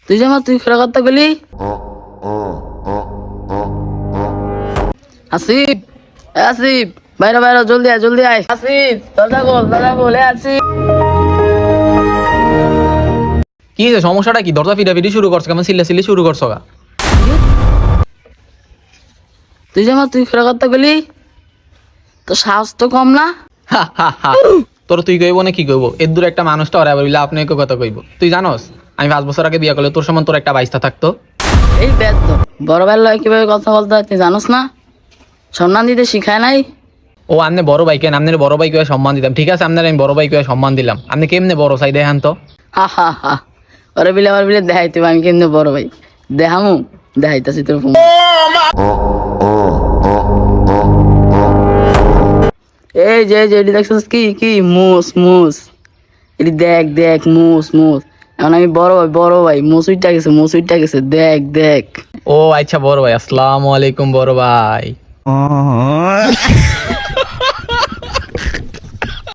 তুই যে আমার তুই করে কথা বলি আসিফ আসিফ বাইরে বাইরে জলদি আয় আসিফ দরজা খোল আসিফ। কি হয়েছে, সমস্যাটা কি? দরজা ফিরাফিরি শুরু করছো, কেমন সিল্লা শুরু করছো গা? তুই যে আমার তুই করে কথা বলি তো সাহস তো কম না। হা, হা, হা। তোর তুই কইব না কি কইব? এর দূর একটা মানুষটা ওরা বললে আপনি কেউ কথা কইব? তুই জানোস আমি 5 বছর আগে বিয়ে করলে তোর সমান তোর একটা বাইস্তা থাকতো। এই বেদ বড় ভাইয়ের লয় কিভাবে কথা বলতে হয় তুই জানোস না? সম্মান দিতে শিখায় নাই। ও আপনি বড় ভাই কেন? আপনার বড় ভাই কয়ে সম্মান দিতাম, ঠিক আছে আপনার আমি বড় ভাই কয়ে সম্মান দিলাম। আপনি কেমনে বড় চাই দেখান তো? হা হা হা ওরে বিলে আমার বিলে দেখাইতে হবে, আমি কিন্তু বড় ভাই দেখামু দেখাইতাছি তোর ফোন। এই যে এটি দেখছিস কি কি মুস এটি দেখ মুস এখন আমি বড় ভাই মুসুইটা গেছে দেখ। ও আচ্ছা বড় ভাই, আসসালামু আলাইকুম বড় ভাই।